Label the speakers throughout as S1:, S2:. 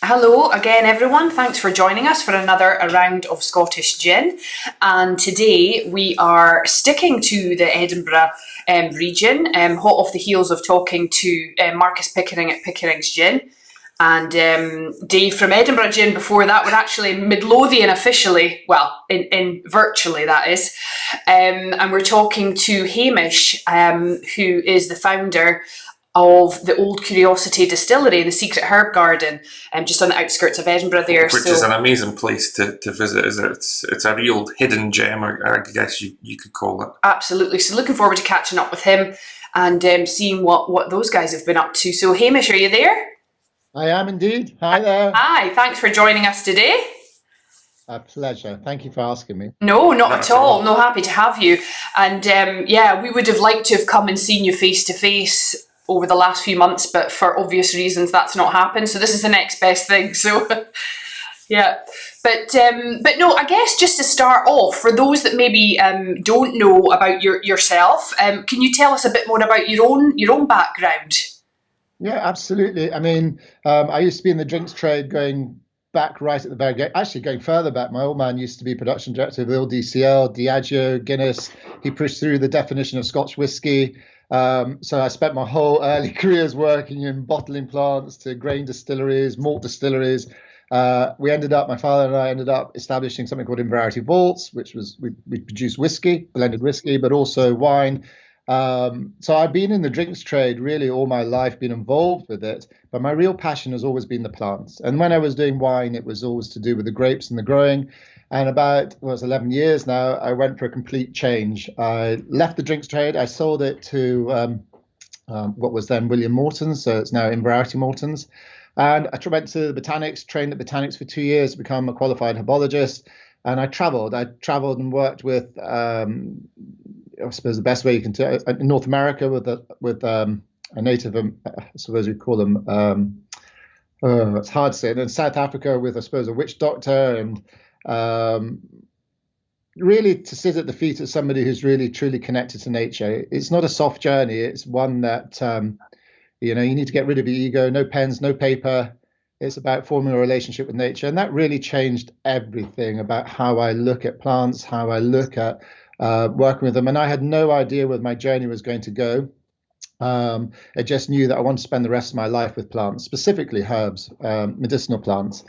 S1: Hello again, everyone. Thanks for joining us for another round of Scottish Gin. And today we are sticking to the Edinburgh region, hot off the heels of talking to Marcus Pickering at Pickering's Gin. And Dave from Edinburgh Gin before that. We're actually Midlothian officially, well, in virtually that is. And we're talking to Hamish, who is the founder of the Old Curiosity Distillery in the Secret Herb Garden, just on the outskirts of Edinburgh there.
S2: Which is an amazing place to visit, isn't it? It's a real hidden gem, I guess you could call it.
S1: Absolutely. So looking forward to catching up with him and seeing what those guys have been up to. So Hamish, are you there?
S3: I am indeed. Hi there.
S1: Hi, thanks for joining us today.
S3: A pleasure. Thank you for asking me.
S1: No, not at all. No, happy to have you. And yeah, we would have liked to have come and seen you face to face over the last few months, but for obvious reasons that's not happened. So this is the next best thing. So yeah, but no, I guess just to start off, for those that maybe don't know about yourself, can you tell us a bit more about your own background?
S3: Yeah, absolutely. I mean, I used to be in the drinks trade going back right at the very beginning, actually going further back. My old man used to be production director of the old DCL, Diageo, Guinness. He pushed through the definition of Scotch whisky. So I spent my whole early careers working in bottling plants to grain distilleries, malt distilleries. My father and I ended up establishing something called In Variety Vaults, which was we produced whiskey, blended whiskey, but also wine. So I've been in the drinks trade really all my life, been involved with it, but my real passion has always been the plants. And when I was doing wine, it was always to do with the grapes and the growing. And about, well, it's 11 years now, I went for a complete change. I left the drinks trade. I sold it to what was then William Morton's, so it's now In Variety Morton's. And I went to the Botanics, trained at Botanics for 2 years to become a qualified herbologist. And I traveled and worked with, I suppose the best way you can tell, in North America with a native, I suppose we call them, it's hard to say. And in South Africa with, I suppose, a witch doctor, and really to sit at the feet of somebody who's really truly connected to nature. It's not a soft journey. It's one that, you need to get rid of your ego, no pens, no paper. It's about forming a relationship with nature. And that really changed everything about how I look at plants, how I look at working with them. And I had no idea where my journey was going to go. I just knew that I wanted to spend the rest of my life with plants, specifically herbs, medicinal plants.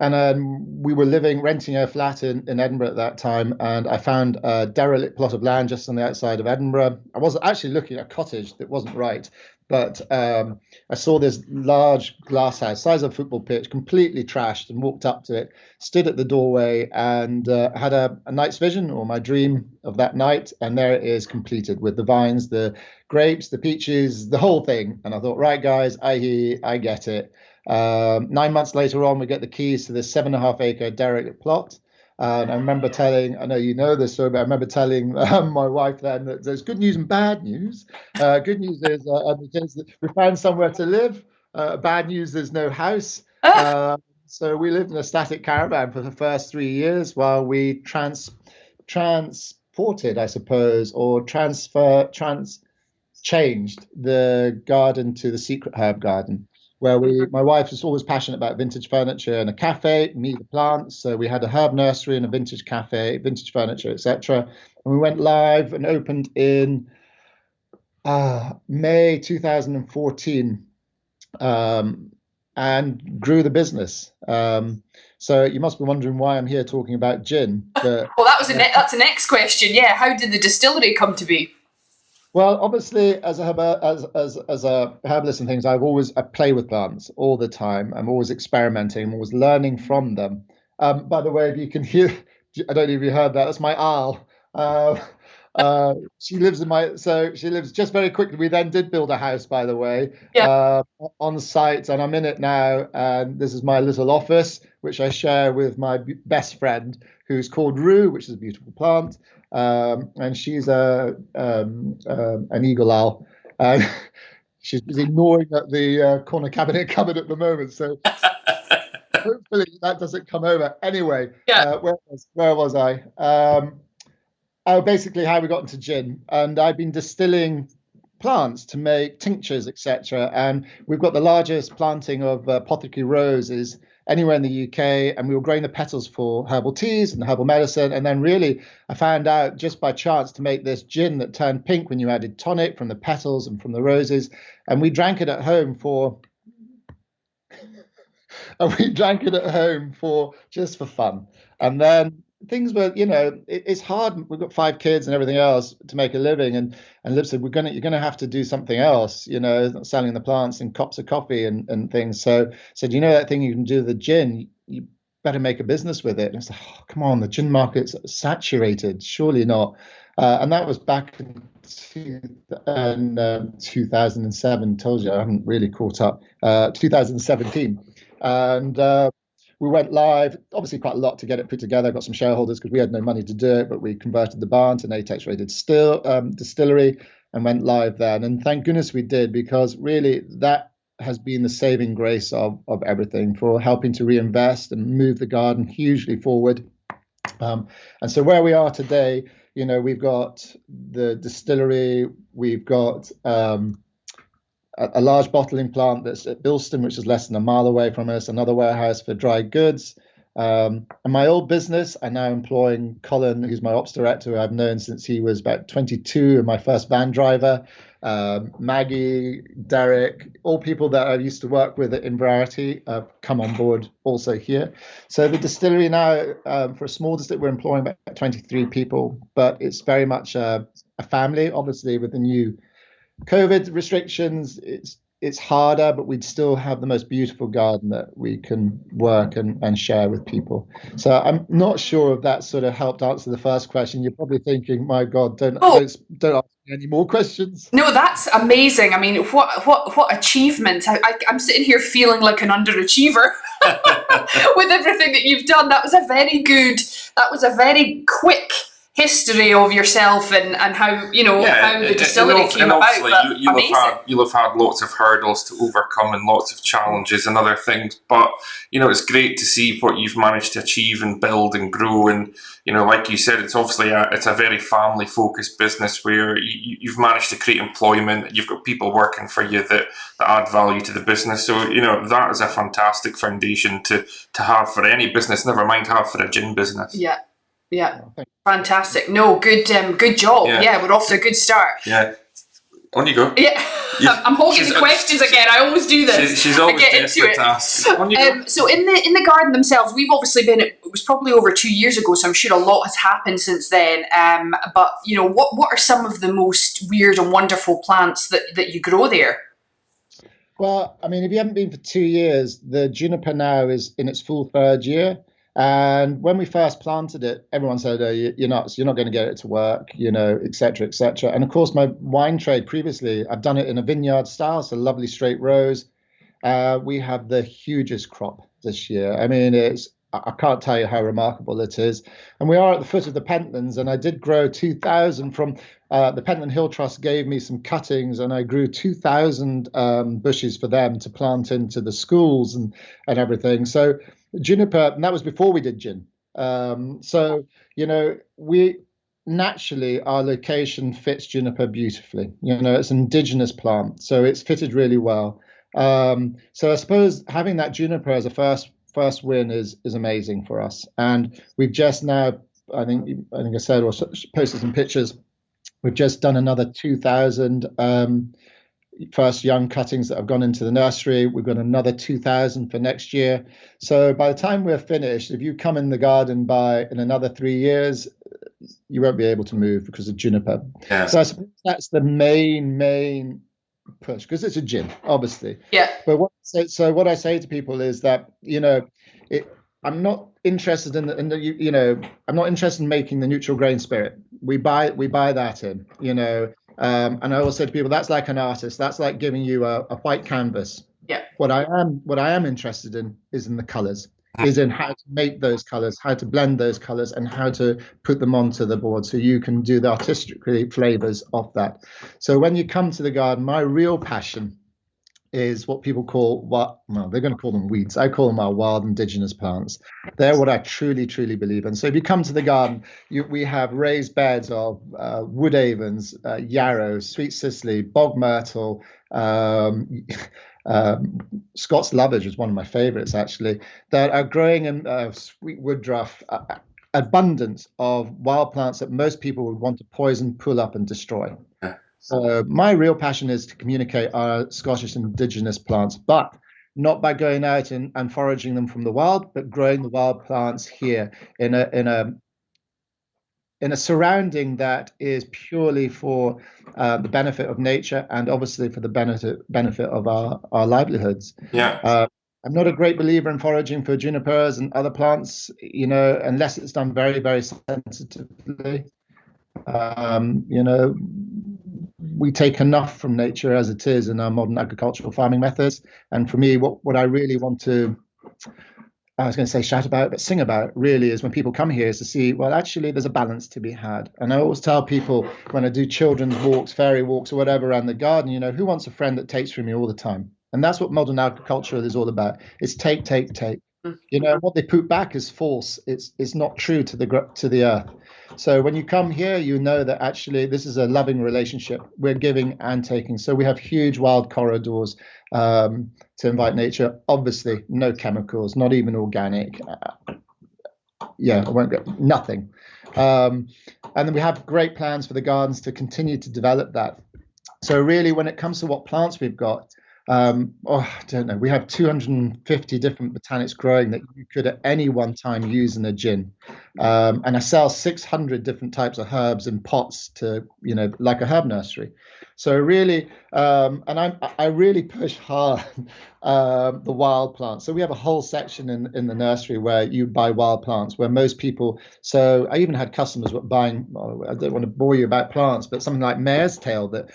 S3: And we were renting a flat in Edinburgh at that time, and I found a derelict plot of land just on the outside of Edinburgh. I was actually looking at a cottage that wasn't right, but I saw this large glass house, size of a football pitch, completely trashed, and walked up to it, stood at the doorway, and had a night's vision, or my dream of that night, and there it is, completed with the vines, the grapes, the peaches, the whole thing. And I thought, right, guys, I hear you, I get it. 9 months later on, we get the keys to this 7.5-acre derelict plot. And I remember I know you know this story, but I remember telling my wife then that there's good news and bad news. Good news is we found somewhere to live. Bad news, there's no house. So we lived in a static caravan for the first 3 years while we transported, I suppose, or changed the garden to the Secret Herb Garden, where my wife was always passionate about vintage furniture and a cafe, me the plants. So we had a herb nursery and a vintage cafe, vintage furniture, etc. And we went live and opened in May 2014, and grew the business. So you must be wondering why I'm here talking about gin.
S1: Well, that's the next question. Yeah, how did the distillery come to be?
S3: Well, obviously, as a herbalist and things, I play with plants all the time. I'm always experimenting. I'm always learning from them. By the way, if you can hear, I don't know if you heard that. That's my owl. She lives just very quickly. We then did build a house, by the way, on site, and I'm in it now. And this is my little office, which I share with my best friend, who's called Rue, which is a beautiful plant. And she's an eagle owl. She's busy gnawing at the corner cabinet cupboard at the moment. So hopefully that doesn't come over. Anyway, where was I? Basically how we got into gin. And I've been distilling plants to make tinctures, etc. And we've got the largest planting of apothecary roses anywhere in the UK, and we were growing the petals for herbal teas and herbal medicine. And then really, I found out just by chance to make this gin that turned pink when you added tonic from the petals and from the roses. And we drank it at home for just for fun. And then things were, it's hard. We've got 5 kids and everything else to make a living. And Liv said, you're gonna have to do something else, selling the plants and cups of coffee and things. So said, that thing you can do the gin, you better make a business with it. And I said, oh, come on, the gin market's saturated, surely not. And that was back in 2007. Told you I haven't really caught up. 2017. And we went live, obviously quite a lot to get it put together. Got some shareholders because we had no money to do it, but we converted the barn to an ATEX rated distillery and went live then. And thank goodness we did, because really that has been the saving grace of everything, for helping to reinvest and move the garden hugely forward. And so where we are today, we've got the distillery, we've got a large bottling plant that's at Bilston, which is less than a mile away from us, another warehouse for dry goods. And my old business, I'm now employing Colin, who's my ops director, who I've known since he was about 22 and my first van driver. Maggie, Derek, all people that I used to work with at Inverarity have come on board also here. So the distillery now, for a small distillery, we're employing about 23 people, but it's very much a family. Obviously, with the new COVID restrictions, it's harder, but we'd still have the most beautiful garden that we can work and share with people. So I'm not sure if that sort of helped answer the first question. You're probably thinking, my God, don't ask me any more questions.
S1: No, that's amazing. I mean, what achievement. I'm sitting here feeling like an underachiever with everything that you've done. That was a very quick history of yourself and how how the distillery came about.
S2: You'll have had lots of hurdles to overcome and lots of challenges and other things, but it's great to see what you've managed to achieve and build and grow. And like you said, it's obviously it's a very family focused business where you've managed to create employment. You've got people working for you that add value to the business. So that is a fantastic foundation to have for any business, never mind have for a gin business.
S1: Yeah, fantastic. No, good job. Yeah, we're off to a good start.
S2: Yeah, on you go.
S1: Yeah, I'm hogging the questions again. I always do this.
S2: She's always desperate to ask. On you go.
S1: So in the garden themselves, we've obviously been. It was probably over 2 years ago, so I'm sure a lot has happened since then. But what are some of the most weird and wonderful plants that you grow there?
S3: Well, I mean, if you haven't been for 2 years, the juniper now is in its full 3rd year. And when we first planted it, everyone said, "Oh, you're nuts! You're not going to get it to work," et cetera, et cetera. And of course, my wine trade previously, I've done it in a vineyard style, so lovely straight rows. We have the hugest crop this year. I mean, I can't tell you how remarkable it is. And we are at the foot of the Pentlands, and I did grow 2,000 from the Pentland Hill Trust gave me some cuttings, and I grew 2,000 bushes for them to plant into the schools and everything. So juniper, and that was before we did gin. We naturally, our location fits juniper beautifully. It's an indigenous plant, so it's fitted really well. So I suppose having that juniper as a first win is amazing for us. And we've just now, I think I said or posted some pictures. We've just done another 2,000 first young cuttings that have gone into the nursery. We've got another 2,000 for next year. So by the time we're finished, if you come in the garden in another 3 years, you won't be able to move because of juniper. Yeah. So I suppose that's the main push, because it's a gin, obviously.
S1: Yeah.
S3: But what I say to people is that I'm not interested I'm not interested in making the neutral grain spirit. We buy that in, and I always say to people, that's like an artist. That's like giving you a white canvas.
S1: Yeah.
S3: What I am interested in is in the colours, is in how to make those colours, how to blend those colours, and how to put them onto the board so you can do the artistic flavours of that. So when you come to the garden, my real passion is what people call well, they're going to call them weeds. I call them our wild indigenous plants. They're what I truly, truly believe in. So if you come to the garden, we have raised beds of wood avens, yarrow, sweet cicely, bog myrtle, Scots lovage is one of my favorites actually, that are growing in sweet woodruff. Abundance of wild plants that most people would want to poison, pull up, and destroy. So my real passion is to communicate our Scottish indigenous plants, but not by going out and foraging them from the wild, but growing the wild plants here in a surrounding that is purely for the benefit of nature and obviously for the benefit of our livelihoods.
S2: Yeah.
S3: I'm not a great believer in foraging for junipers and other plants, unless it's done very, very sensitively. We take enough from nature as it is in our modern agricultural farming methods. And for me, what I really want to, I was going to say shout about, but sing about really is when people come here is to see, well, actually, there's a balance to be had. And I always tell people when I do children's walks, fairy walks, or whatever around the garden, who wants a friend that takes from you all the time? And that's what modern agriculture is all about. It's take, take, take. What they put back is false. It's not true to the earth. So when you come here, you know that actually this is a loving relationship. We're giving and taking. So we have huge wild corridors to invite nature. Obviously, no chemicals, not even organic. I won't go nothing. And then we have great plans for the gardens to continue to develop that. So really, when it comes to what plants we've got, I don't know. We have 250 different botanics growing that you could at any one time use in a gin. And I sell 600 different types of herbs in pots to, like a herb nursery. So really, and I really push hard the wild plants. So we have a whole section in the nursery where you buy wild plants, where most people. So I even had customers buying. I don't want to bore you about plants, but something like mare's tail that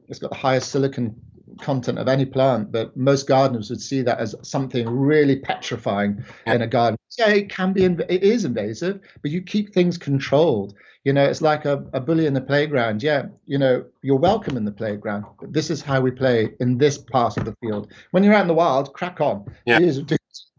S3: it's got the highest silicon content of any plant, but most gardeners would see that as something really petrifying in a garden. Yeah, it can be, it is invasive, but you keep things controlled. It's like a bully in the playground. Yeah, you're welcome in the playground, but this is how we play in this part of the field. When you're out in the wild, crack on.
S2: Yeah.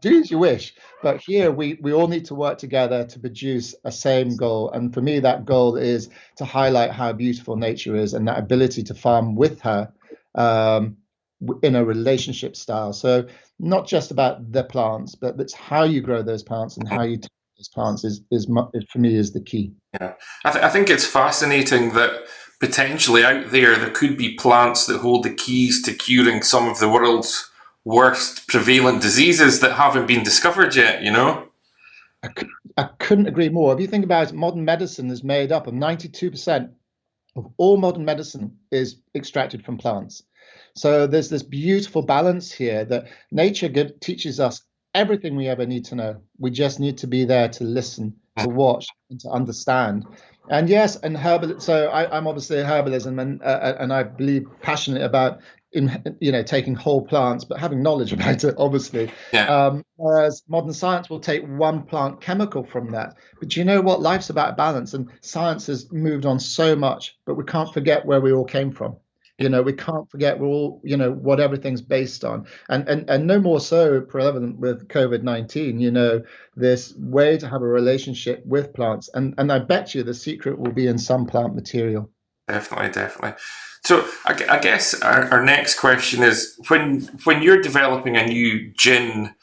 S3: Do as you wish. But here we all need to work together to produce a same goal. And for me, that goal is to highlight how beautiful nature is and that ability to farm with her in a relationship style. So not just about the plants, but it's how you grow those plants and how you take those plants is for me is the key.
S2: Yeah, I think it's fascinating that potentially out there could be plants that hold the keys to curing some of the world's worst prevalent diseases that haven't been discovered yet,
S3: I couldn't agree more. If you think about it, modern medicine is made up of 92% of all modern medicine is extracted from plants. So there's this beautiful balance here that nature teaches us everything we ever need to know. We just need to be there to listen, to watch, and to understand. And yes, and so I'm obviously a herbalism, and I believe passionately about taking whole plants, but having knowledge about it, obviously.
S2: Yeah.
S3: Whereas modern science will take one plant chemical from that. But you know what? Life's about balance, and science has moved on so much, but we can't forget where we all came from. We can't forget we're all, what everything's based on. And no more so prevalent with COVID-19, this way to have a relationship with plants. And I bet you the secret will be in some plant material.
S2: Definitely. So I guess our next question is when you're developing a new gin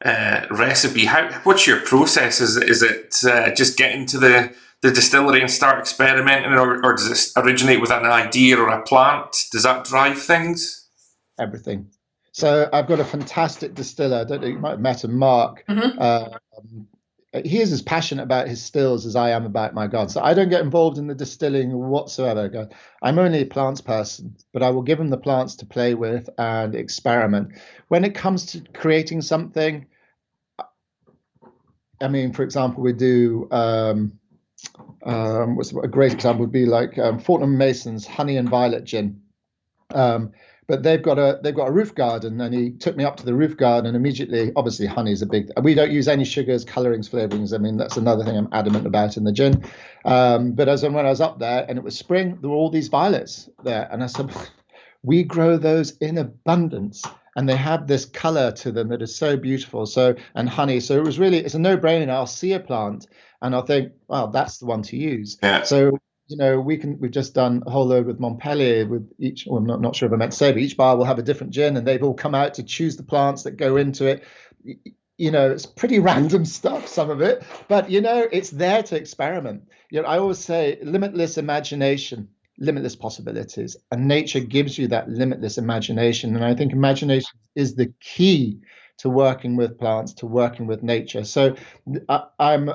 S2: recipe, what's your process? Is it just get into the distillery and start experimenting, or does it originate with an idea or a plant? Does that drive things?
S3: Everything. So I've got a fantastic distiller. I don't know, you might have met him, Mark. He is as passionate about his stills as I am about my garden. So I don't get involved in the distilling whatsoever. I'm only a plants person, but I will give him the plants to play with and experiment. When it comes to creating something, I mean, for example, we do a great example would be like Fortnum Mason's Honey and Violet gin. But they've got a roof garden, and he took me up to the roof garden, and immediately, obviously, honey is a big. We don't use any sugars, colorings, flavorings. I mean, that's another thing I'm adamant about in the gin. But when I was up there, and it was spring, there were all these violets there, and I said, we grow those in abundance. And they have this color to them that is so beautiful. So, and honey. So it's a no-brainer. I'll see a plant and I'll think, well, that's the one to use.
S2: Yeah.
S3: So, we've just done a whole load with Montpellier with each, well, I'm not sure if I meant to say, but each bar will have a different gin and they've all come out to choose the plants that go into it. It's pretty random stuff, some of it, but it's there to experiment. I always say limitless imagination, limitless possibilities, and nature gives you that limitless imagination. And I think imagination is the key to working with plants, to working with nature. So I'm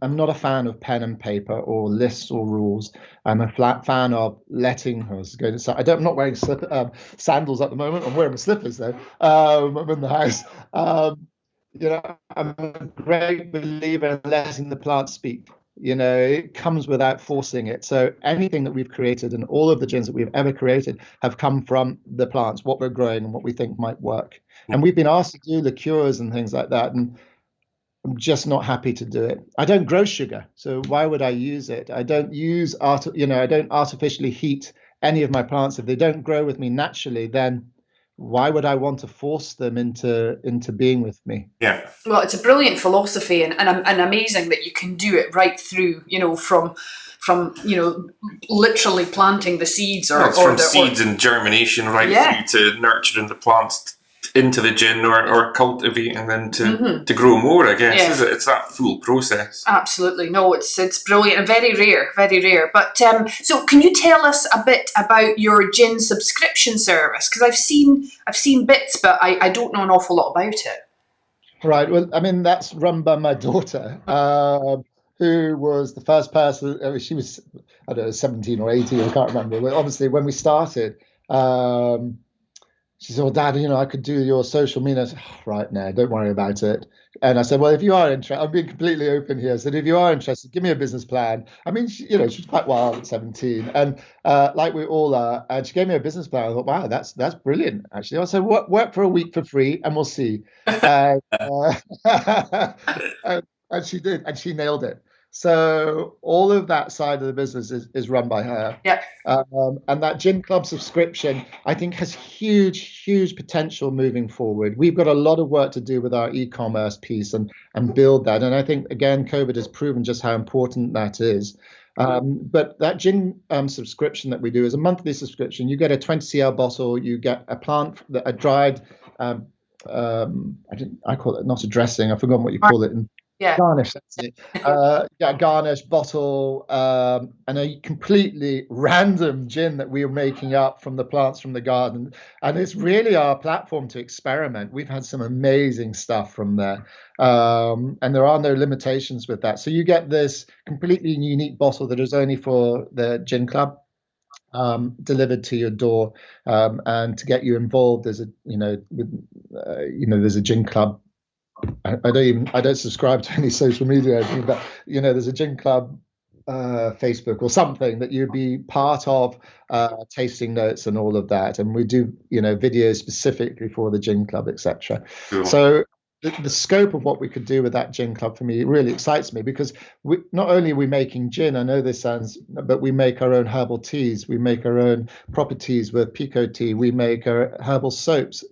S3: not a fan of pen and paper or lists or rules. I'm a flat fan of letting. I'm not wearing sandals at the moment. I'm wearing my slippers though. I'm in the house. I'm a great believer in letting the plants speak. It comes without forcing it. So anything that we've created and all of the gins that we've ever created have come from the plants, what we're growing and what we think might work. And we've been asked to do liqueurs and things like that, and I'm just not happy to do it. I don't grow sugar, so why would I use it? I don't use I don't artificially heat any of my plants. If they don't grow with me naturally, then why would I want to force them into being with me?
S2: Yeah.
S1: Well, it's a brilliant philosophy and amazing that you can do it right through, from literally planting the seeds
S2: from seeds and germination right through to nurturing the plants into the gin or cultivating them to grow more, I guess.
S1: Yeah.
S2: It's that full process.
S1: Absolutely. No, it's brilliant and very rare, very rare. But so can you tell us a bit about your gin subscription service? Because I've seen bits, but I don't know an awful lot about it.
S3: Right. Well, I mean, that's run by my daughter, who was the first person. I mean, she was, I don't know, 17 or 18, I can't remember. But obviously, when we started, she said, well, Dad, I could do your social media. I said, oh, right, now, don't worry about it. And I said, well, if you are interested, I'm being completely open here. I said, if you are interested, give me a business plan. I mean, she was quite wild at 17. And like we all are, and she gave me a business plan. I thought, wow, that's brilliant, actually. I said, work for a week for free and we'll see. And she did, and she nailed it. So all of that side of the business is run by her.
S1: Yeah.
S3: And that Gin Club subscription, I think, has huge potential moving forward. We've got a lot of work to do with our e-commerce piece and build that. And I think, again, COVID has proven just how important that is. But that gin subscription that we do is a monthly subscription. You get a 20 cl bottle, you get a plant, a dried, I call it not a dressing, I've forgotten what you call it.
S1: Yeah.
S3: Garnish, that's it. Garnish bottle, and a completely random gin that we are making up from the plants from the garden. And it's really our platform to experiment. We've had some amazing stuff from there. And there are no limitations with that. So you get this completely unique bottle that is only for the Gin Club, delivered to your door. And to get you involved, there's there's a Gin Club. I don't subscribe to any social media, but there's a Gin Club Facebook or something that you'd be part of, tasting notes and all of that, and we do videos specifically for the Gin Club, etc.
S2: Cool.
S3: So the scope of what we could do with that Gin Club for me really excites me, because not only are we making gin, I know this sounds, but we make our own herbal teas, we make our own properties with Pico tea, we make our herbal soaps,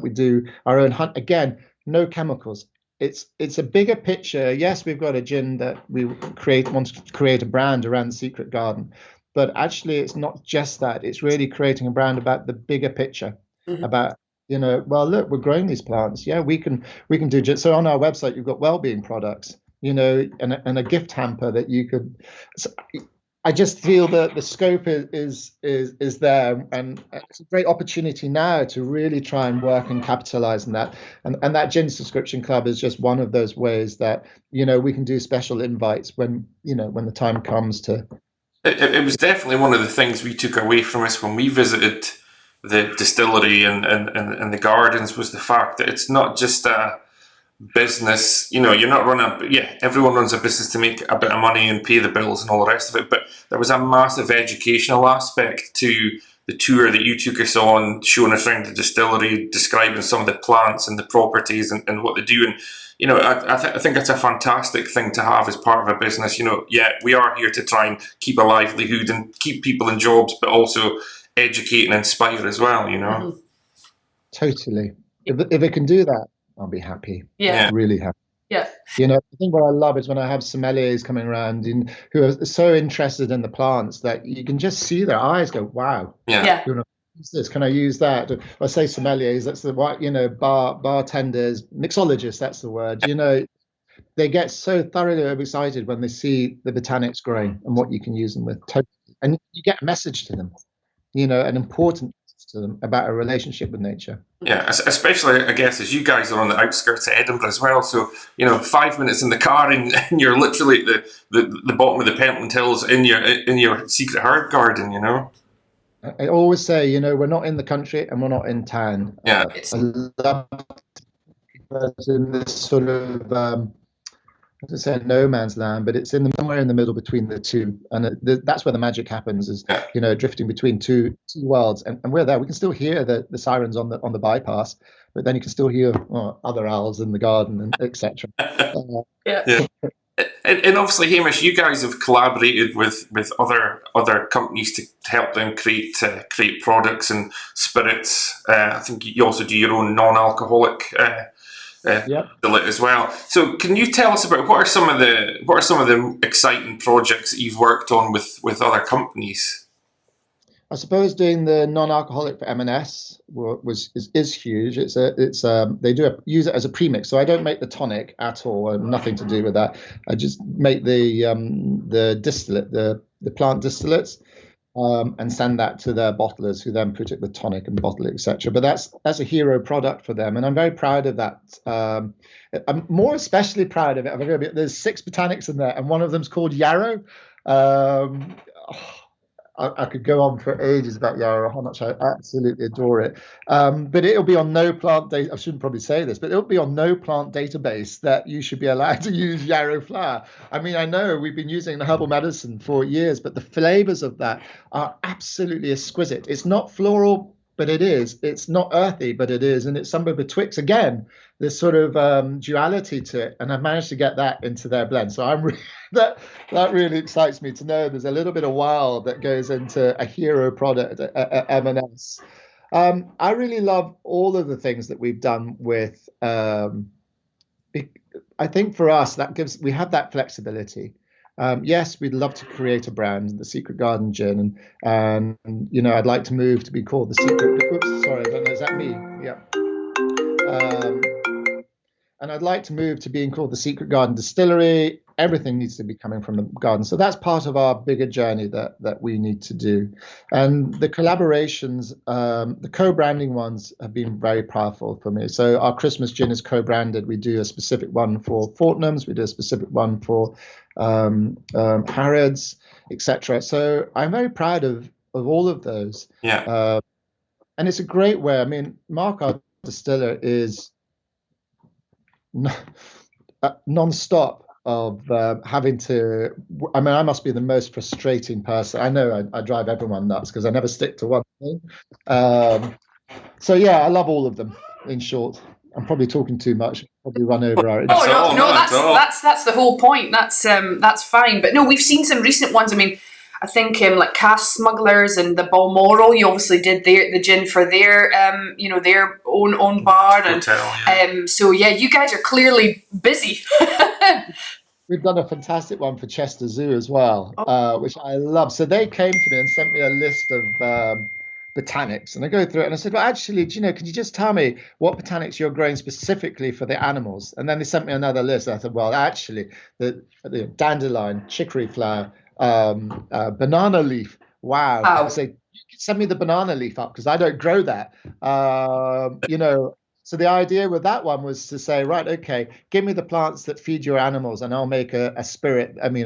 S3: we do our own hunt, again, no chemicals. It's a bigger picture. Yes, we've got a gin that we want to create a brand around the Secret Garden, but actually it's not just that. It's really creating a brand about the bigger picture, about well, look, we're growing these plants. Yeah, we can do gin. So on our website, you've got well-being products, and a gift hamper that you could. So I just feel that the scope is there, and it's a great opportunity now to really try and work and capitalize on that. And that gin subscription club is just one of those ways that we can do special invites when the time comes to.
S2: It was definitely one of the things we took away from us when we visited the distillery and the gardens, was the fact that it's not just a business. You're not running everyone runs a business to make a bit of money and pay the bills and all the rest of it, but there was a massive educational aspect to the tour that you took us on, showing us around the distillery, describing some of the plants and the properties and what they do. And I think it's a fantastic thing to have as part of a business. We are here to try and keep a livelihood and keep people in jobs, but also educate and inspire as well, you know.
S1: Mhm.
S3: Totally. If it can do that, I'll be happy.
S1: Yeah.
S3: Really happy.
S1: Yeah.
S3: You know, I think what I love is when I have sommeliers coming around who are so interested in the plants that you can just see their eyes go, wow.
S2: Yeah.
S3: You know, use this? Can I use that? Or I say sommeliers, that's the right, you know, bartenders, mixologists, that's the word. You know, they get so thoroughly excited when they see the botanics growing and what you can use them with. Totally. And you get a message to them, you know, an important message to them about a relationship with nature.
S2: Yeah, especially I guess as you guys are on the outskirts of Edinburgh as well. So 5 minutes in the car and you're literally at the bottom of the Pentland Hills in your secret herb garden. You know.
S3: I always say, you know, we're not in the country and we're not in town.
S2: Yeah.
S3: I love us in this sort of, I was say no man's land, but it's somewhere in the middle between the two, and that's where the magic happens. Is you know, drifting between two worlds, and we're there. We can still hear the sirens on the bypass, but then you can still hear other owls in the garden, and etc.
S2: Yeah. And obviously, Hamish, you guys have collaborated with other companies to help them create products and spirits. I think you also do your own non-alcoholic delight as well. So, can you tell us about what are some of the exciting projects that you've worked on with other companies?
S3: I suppose doing the non-alcoholic for M&S is huge. It's they use it as a premix. So I don't make the tonic at all. Nothing to do with that. I just make the distillate, the plant distillates, and send that to their bottlers, who then put it with tonic and bottle it, etc. But that's a hero product for them, and I'm very proud of that. I'm more especially proud of it. There's 6 botanics in there, and one of them's called yarrow. I could go on for ages about yarrow, how much I absolutely adore it. But it'll be on no plant data. I shouldn't probably say this, but it'll be on no plant database that you should be allowed to use yarrow flower. I mean, I know we've been using the herbal medicine for years, but the flavors of that are absolutely exquisite. It's not floral, but it is. It's not earthy, but it is. And it's somewhere betwixt, again, this sort of duality to it. And I've managed to get that into their blend. So that really excites me to know there's a little bit of wow that goes into a hero product at M&S. I really love all of the things that we've done with, I think for us, we have that flexibility. Yes, we'd love to create a brand, the Secret Garden Gin, and you know, I'd like to move to be called the Secret. Oops, sorry, I don't know. Is that me? Yeah. And I'd like to move to being called the Secret Garden Distillery. Everything needs to be coming from the garden. So that's part of our bigger journey that we need to do. And the collaborations, the co-branding ones have been very powerful for me. So our Christmas gin is co-branded. We do a specific one for Fortnum's. We do a specific one for Harrods, etc. So I'm very proud of all of those.
S2: Yeah.
S3: And it's a great way. I mean, Mark, our distiller, is non-stop of having to. I mean, I must be the most frustrating person. I know I drive everyone nuts because I never stick to one thing. So yeah, I love all of them. In short, I'm probably talking too much. Probably run over our.
S1: No, that's the whole point. That's fine. But no, we've seen some recent ones. I mean, I think like Cask Smugglers and the Balmoral. You obviously did the gin for their their own bar and
S2: hotel,
S1: so yeah, you guys are clearly busy.
S3: We've done a fantastic one for Chester Zoo as well, which I love. So they came to me and sent me a list of botanics, and I go through it and I said, well, actually, can you just tell me what botanics you're growing specifically for the animals? And then they sent me another list. I said, well, actually, the dandelion, chicory flower, banana leaf. Wow. I say, send me the banana leaf up because I don't grow that. So the idea with that one was to say, right, okay, give me the plants that feed your animals and I'll make a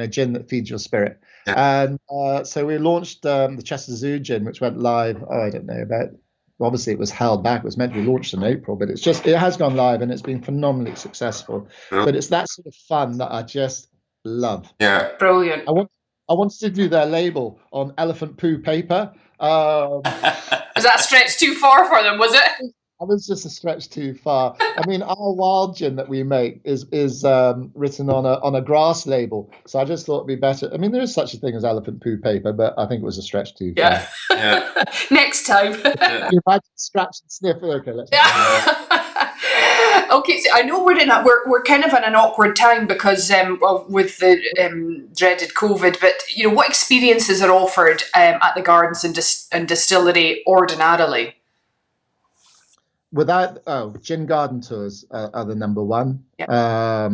S3: gin that feeds your spirit. Yeah. And so we launched the Chester Zoo gin, which went live, I don't know, obviously it was held back. It was meant to be launched in April, but it has gone live and it's been phenomenally successful. But it's that sort of fun that I just love.
S2: Yeah.
S1: Brilliant.
S3: I wanted to do their label on elephant poo paper.
S1: Was that stretched too far for them, was it?
S3: was just a stretch too far. I mean, our wild gin that we make is written on a grass label, so I just thought it'd be better. I mean, there is such a thing as elephant poo paper, but I think it was a stretch too
S1: Yeah.
S3: far.
S2: Yeah.
S1: Next time.
S2: Yeah.
S3: You might scratch and sniff. Okay, let's not do that.
S1: Okay, so I know we're kind of in an awkward time because well, with the dreaded COVID. But what experiences are offered at the gardens and distillery ordinarily?
S3: Gin garden tours are the number one.
S1: Yeah.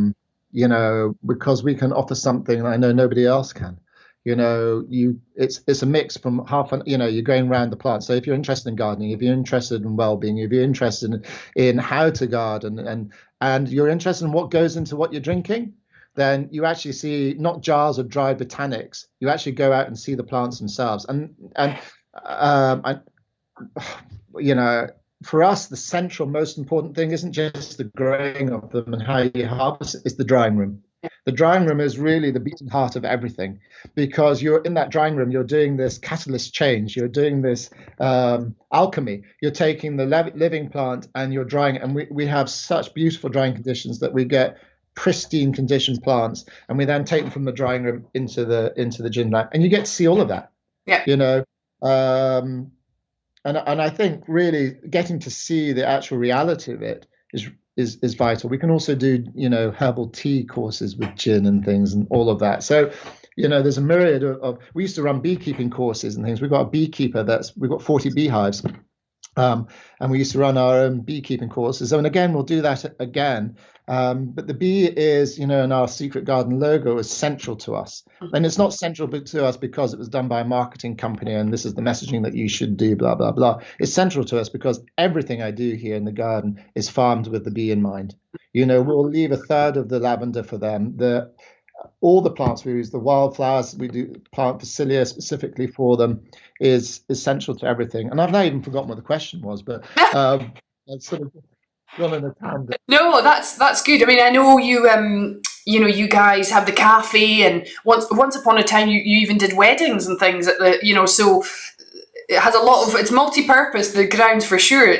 S3: Because we can offer something I know nobody else can. It's a mix from you're going around the plant. So if you're interested in gardening, if you're interested in well-being, if you're interested in how to garden, and you're interested in what goes into what you're drinking, then you actually see not jars of dried botanics. You actually go out and see the plants themselves. And for us, the central, most important thing isn't just the growing of them and how you harvest it, it's the drying room. The drying room is really the beating heart of everything, because you're in that drying room, you're doing this catalyst change, you're doing this alchemy. You're taking the living plant and you're drying it. And we have such beautiful drying conditions that we get pristine conditioned plants, and we then take them from the drying room into the gin lab, and you get to see all of that.
S1: Yeah.
S3: And I think really getting to see the actual reality of it is vital. We can also do herbal tea courses with gin and things and all of that. So there's a myriad of we used to run beekeeping courses and things. We've got a beekeeper we've got 40 beehives. And we used to run our own beekeeping courses. And again, we'll do that again. But the bee is, in our secret garden logo, is central to us. And it's not central to us because it was done by a marketing company and this is the messaging that you should do, blah, blah, blah. It's central to us because everything I do here in the garden is farmed with the bee in mind. We'll leave a third of the lavender for them. All the plants we use, the wildflowers, we do plant Phacelia specifically for them, is essential to everything. And I've not even forgotten what the question was, but I've sort of gone in a tangent.
S1: No, that's good. I mean, I know you guys have the cafe, and once upon a time you even did weddings and things at the so it has a lot of it's multi-purpose. The grounds for sure.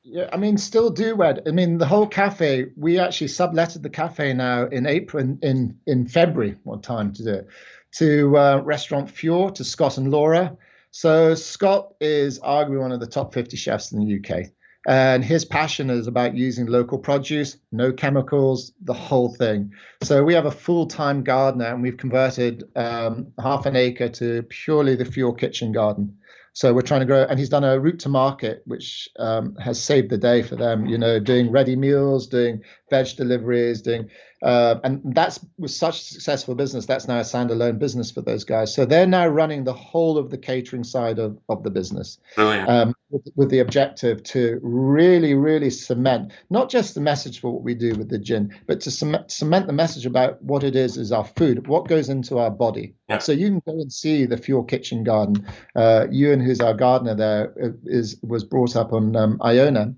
S3: Yeah, I mean, still do wed. I mean, the whole cafe, we actually subletted the cafe now in April, in February, what time to do it, to Restaurant Fjord, to Scott and Laura. So Scott is arguably one of the top 50 chefs in the UK. And his passion is about using local produce, no chemicals, the whole thing. So we have a full-time gardener, and we've converted half an acre to purely the Fjord kitchen garden. So we're trying to grow, and he's done a route to market, which has saved the day for them, doing ready meals, doing veg deliveries, and that was such a successful business. That's now a standalone business for those guys. So they're now running the whole of the catering side of the business.
S2: Brilliant.
S3: With the objective to really, really cement, not just the message for what we do with the gin, but to cement the message about what it is our food, what goes into our body.
S2: Yeah.
S3: So you can go and see the Fjord Kitchen Garden. Ewan, who's our gardener there, was brought up on Iona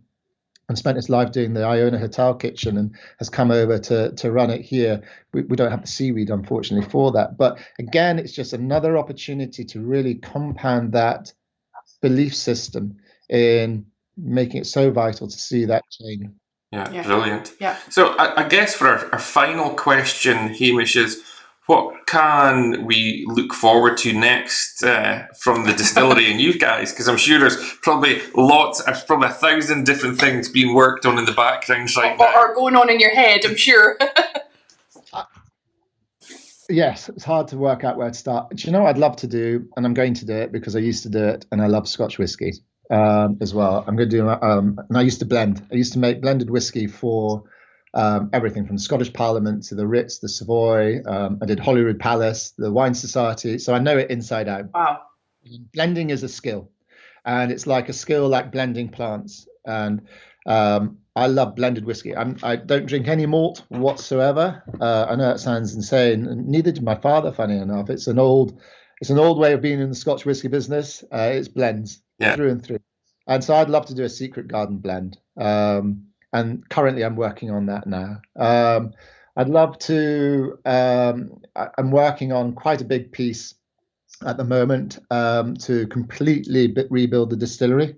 S3: and spent his life doing the Iona Hotel kitchen and has come over to run it here. We don't have the seaweed, unfortunately, for that. But again, it's just another opportunity to really compound that belief system in making it so vital to see that change.
S2: Yeah, brilliant.
S1: Yeah.
S2: So I guess for our final question, Hamish, is what can we look forward to next from the distillery and you guys? Because I'm sure there's probably 1,000 different things being worked on in the background right now.
S1: Or going on in your head, I'm sure.
S3: Yes, it's hard to work out where to start. But what I'd love to do, and I'm going to do it because I used to do it, and I love Scotch whiskey as well. I'm going to do, and I used to blend. I used to make blended whiskey for everything from the Scottish Parliament to the Ritz, the Savoy. I did Holyrood Palace, the Wine Society, so I know it inside out.
S1: Wow.
S3: Blending is a skill, and it's like a skill like blending plants. And I love blended whiskey. I don't drink any malt whatsoever. I know that sounds insane, and neither did my father. Funny enough, it's an old way of being in the Scotch whiskey business. It's blends through and through, and so I'd love to do a secret garden blend. And currently, I'm working on that now. I'd love to. I'm working on quite a big piece at the moment to completely rebuild the distillery.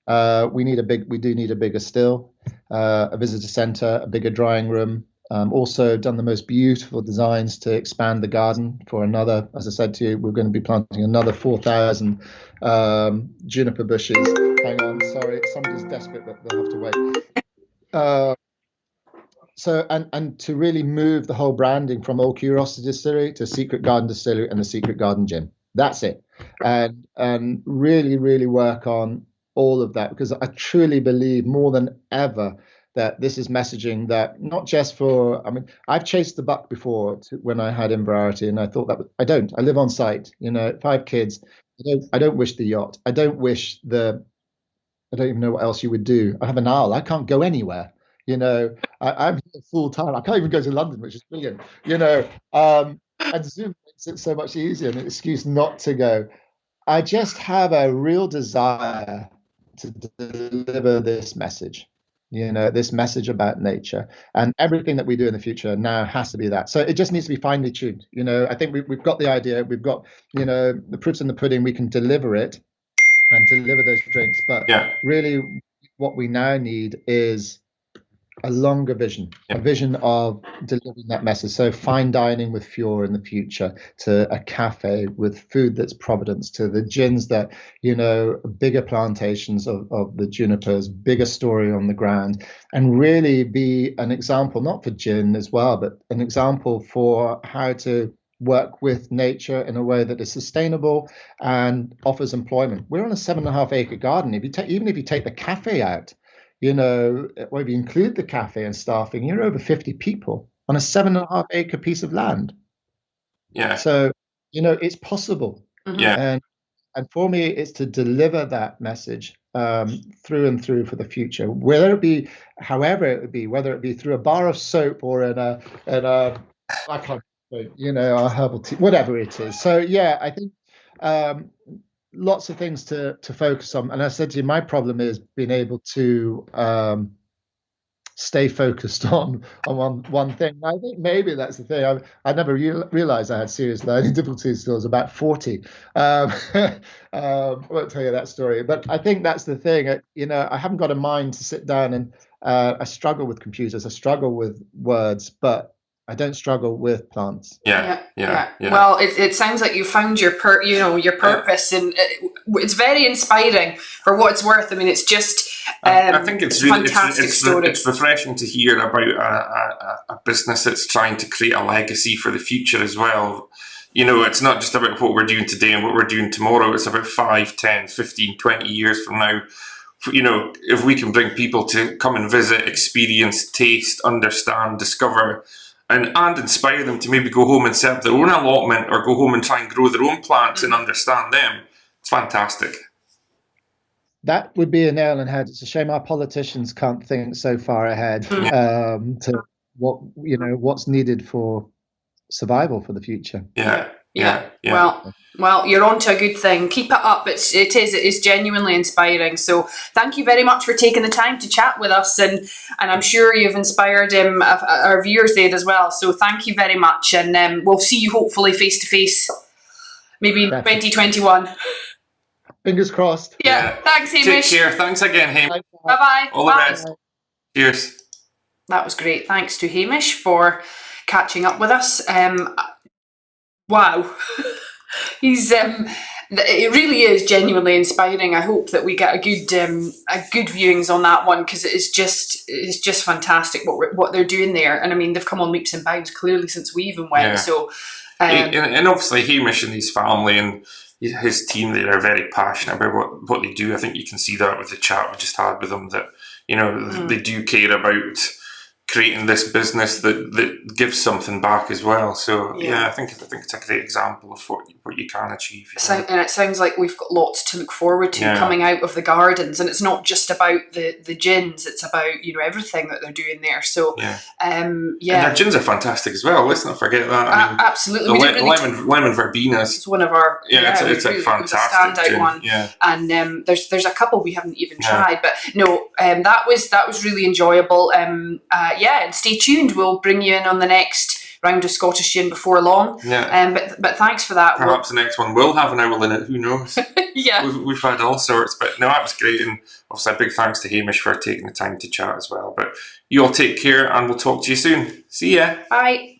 S3: We do need a bigger still, a visitor centre, a bigger drying room. Also done the most beautiful designs to expand the garden for another, as I said to you, we're going to be planting another 4,000 juniper bushes. Hang on, sorry, somebody's desperate, but they'll have to wait. And to really move the whole branding from Old Curiosity Distillery to Secret Garden Distillery and the Secret Garden Gin. That's it. And really, really work on all of that, because I truly believe more than ever that this is messaging that not just for, I mean, I've chased the buck before when I had Inverarity, and I thought that I don't. I live on site, 5 kids. I don't wish the yacht. I don't even know what else you would do. I have an owl. I can't go anywhere. I'm here full time. I can't even go to London, which is brilliant. And Zoom makes it so much easier, an excuse not to go. I just have a real desire to deliver this message. This message about nature, and everything that we do in the future now has to be that. So it just needs to be finely tuned. I think we've got the idea. We've got, the proof's in the pudding. We can deliver it and deliver those drinks. But really, what we now need is a longer vision, a vision of delivering that message. So fine dining with Fior in the future, to a cafe with food that's Providence, to the gins that, bigger plantations of the junipers, bigger story on the ground, and really be an example, not for gin as well, but an example for how to work with nature in a way that is sustainable and offers employment. We're on a 7.5 acre garden. Even if you take the cafe out, or if you include the cafe and staffing, you're over 50 people on a 7.5 acre piece of land.
S2: Yeah.
S3: So, it's possible.
S2: Yeah.
S3: And for me, it's to deliver that message through and through for the future, whether it be, however it would be, whether it be through a bar of soap or in a I can't, a herbal tea, whatever it is. So yeah, I think lots of things to focus on. And I said to you, my problem is being able to stay focused on one thing. I think maybe that's the thing. I never realized I had serious learning difficulties until I was about 40. I won't tell you that story, but I think that's the thing. I haven't got a mind to sit down, and I struggle with computers. I struggle with words, but I don't struggle with plants.
S2: Yeah.
S1: Well, it sounds like you found your purpose, and it's very inspiring for what it's worth. I mean, it's just
S2: I think it's really
S1: fantastic story.
S2: It's refreshing to hear about a business that's trying to create a legacy for the future as well. It's not just about what we're doing today and what we're doing tomorrow. It's about 5, 10, 15, 20 years from now. If we can bring people to come and visit, experience, taste, understand, discover, and inspire them to maybe go home and set up their own allotment, or go home and try and grow their own plants and understand them, it's fantastic.
S3: That would be a nail in the head. It's a shame our politicians can't think so far ahead to what's needed for survival for the future.
S2: Yeah.
S1: Well, you're on to a good thing. Keep it up. It is genuinely inspiring. So thank you very much for taking the time to chat with us, and I'm sure you've inspired our viewers there as well. So thank you very much, and we'll see you hopefully face to face, maybe in 2021.
S3: Fingers crossed.
S1: Yeah. Thanks, Hamish.
S2: Take care. Thanks again, Hamish.
S1: Bye-bye.
S2: All the best. Cheers.
S1: That was great. Thanks to Hamish for catching up with us. Wow. He's it really is genuinely inspiring. I hope that we get a good viewings on that one, because it's just fantastic what they're doing there. And I mean, they've come on leaps and bounds clearly since we even went.
S2: Yeah.
S1: So
S2: and obviously Hamish and his family and his team, they are very passionate about what they do. I think you can see that with the chat we just had with them, that they do care about creating this business that gives something back as well. So I think it's a great example of what you can achieve.
S1: And it sounds like we've got lots to look forward to coming out of the gardens, and it's not just about the gins, it's about everything that they're doing there. So and
S2: their gins are fantastic as well. Let's not forget that. I mean,
S1: absolutely,
S2: lemon verbenas.
S1: It's one of our
S2: it's a fantastic
S1: standout
S2: gin.
S1: one. And there's a couple we haven't even tried, but no, that was really enjoyable. And stay tuned. We'll bring you in on the next round of Scottish gin before long.
S2: Yeah.
S1: But thanks for that.
S2: Perhaps the next one will have an owl in it. Who knows?
S1: Yeah.
S2: We've had all sorts, but no, that was great, and obviously a big thanks to Hamish for taking the time to chat as well. But you all take care, and we'll talk to you soon. See ya.
S1: Bye.